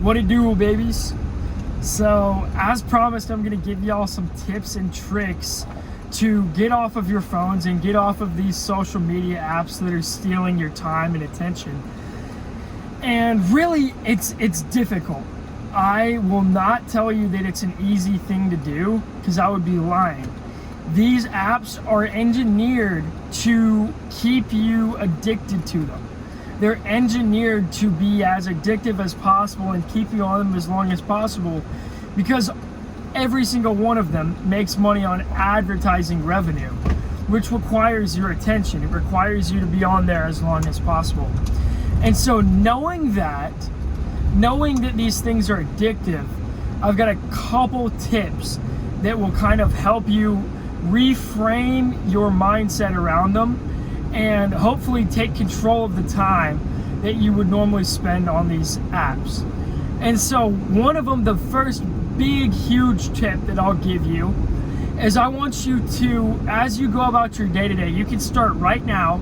What it do, babies? So, as promised, I'm gonna give y'all some tips and tricks to get off of your phones and get off of these social media apps that are stealing your time and attention. And really, it's difficult. I will not tell you that it's an easy thing to do, because I would be lying. These apps are engineered to keep you addicted to them. They're engineered to be as addictive as possible and keep you on them as long as possible, because every single one of them makes money on advertising revenue, which requires your attention. It requires you to be on there as long as possible. And so knowing that these things are addictive, I've got a couple tips that will kind of help you reframe your mindset around them and hopefully take control of the time that you would normally spend on these apps. And so one of them, the first big, huge tip that I'll give you is I want you to, as you go about your day-to-day, you can start right now,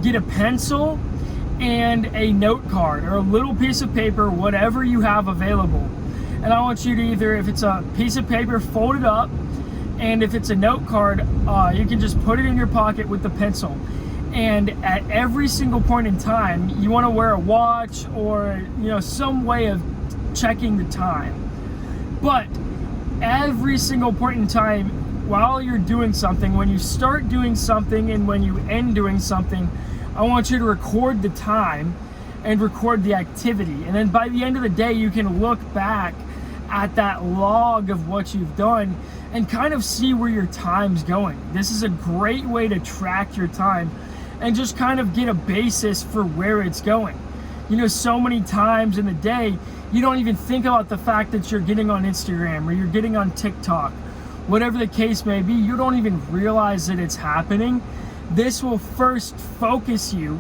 get a pencil and a note card or a little piece of paper, whatever you have available. And I want you to either, if it's a piece of paper, fold it up, and if it's a note card, you can just put it in your pocket with the pencil. And at every single point in time, you want to wear a watch or some way of checking the time. But every single point in time, while you're doing something, when you start doing something and when you end doing something, I want you to record the time and record the activity. And then by the end of the day, you can look back at that log of what you've done and kind of see where your time's going. This is a great way to track your time and just kind of get a basis for where it's going. So many times in the day, you don't even think about the fact that you're getting on Instagram or you're getting on TikTok. Whatever the case may be, you don't even realize that it's happening. This will first focus you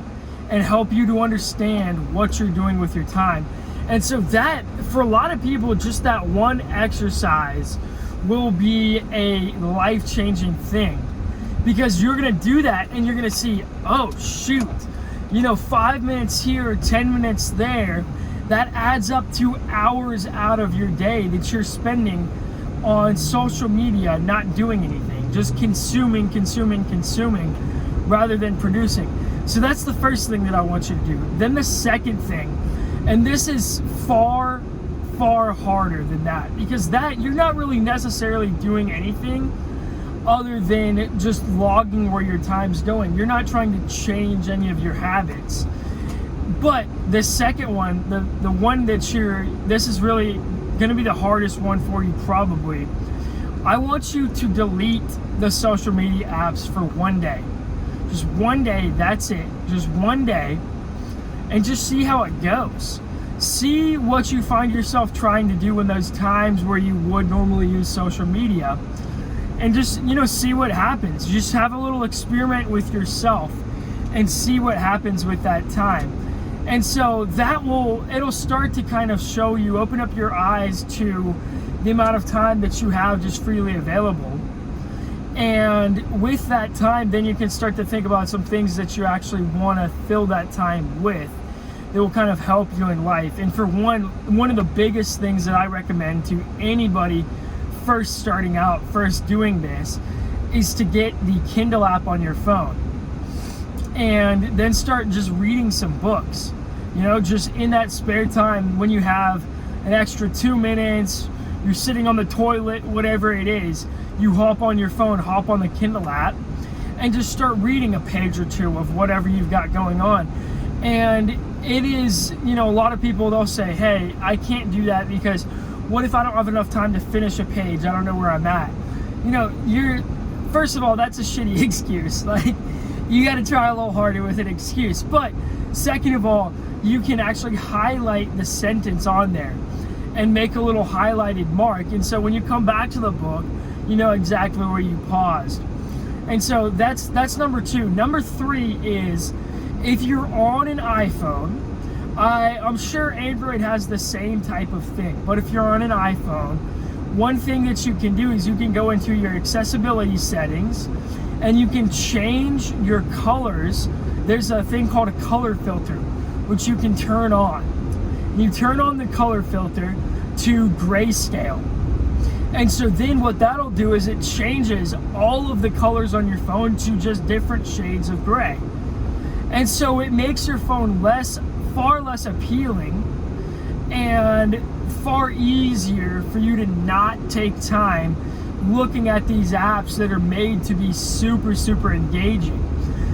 and help you to understand what you're doing with your time. And so that, for a lot of people, just that one exercise will be a life-changing thing. Because you're gonna do that and you're gonna see, oh shoot, 5 minutes here, 10 minutes there, that adds up to hours out of your day that you're spending on social media, not doing anything, just consuming, rather than producing. So that's the first thing that I want you to do. Then the second thing, and this is far harder than that, because that you're not really necessarily doing anything other than just logging where your time's going. You're not trying to change any of your habits. But the second one, the one that this is really gonna be the hardest one for you probably. I want you to delete the social media apps for one day. Just one day, that's it. Just one day, and just see how it goes. See what you find yourself trying to do in those times where you would normally use social media. And just, see what happens. Just have a little experiment with yourself and see what happens with that time. And so it'll start to kind of show you, open up your eyes to the amount of time that you have just freely available. And with that time, then you can start to think about some things that you actually want to fill that time with that will kind of help you in life. And for one of the biggest things that I recommend to anybody first starting out, first doing this, is to get the Kindle app on your phone and then start just reading some books. Just in that spare time when you have an extra 2 minutes, you're sitting on the toilet, whatever it is, you hop on your phone, hop on the Kindle app, and just start reading a page or two of whatever you've got going on. And it is, a lot of people, they'll say, hey, I can't do that because what if I don't have enough time to finish a page? I don't know where I'm at. First of all, that's a shitty excuse. Like, you got to try a little harder with an excuse. But second of all, you can actually highlight the sentence on there and make a little highlighted mark. And so when you come back to the book, you know exactly where you paused. And so that's number 2. Number 3 is, if you're on an iPhone, I'm sure Android has the same type of thing, but if you're on an iPhone, one thing that you can do is you can go into your accessibility settings and you can change your colors. There's a thing called a color filter, which you can turn on. You turn on the color filter to grayscale. And so then what that'll do is it changes all of the colors on your phone to just different shades of gray. And so it makes your phone far less appealing and far easier for you to not take time looking at these apps that are made to be super, super engaging.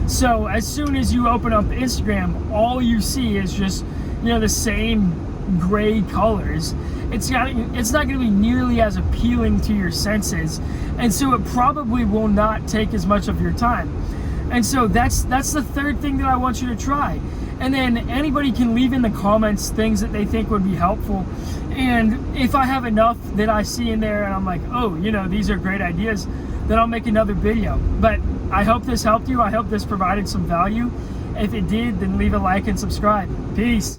So as soon as you open up Instagram, all you see is just, the same gray colors. It's not going to be nearly as appealing to your senses, and so it probably will not take as much of your time. And so that's the third thing that I want you to try. And then anybody can leave in the comments things that they think would be helpful. And if I have enough that I see in there and I'm like, oh, these are great ideas, then I'll make another video. But I hope this helped you. I hope this provided some value. If it did, then leave a like and subscribe. Peace.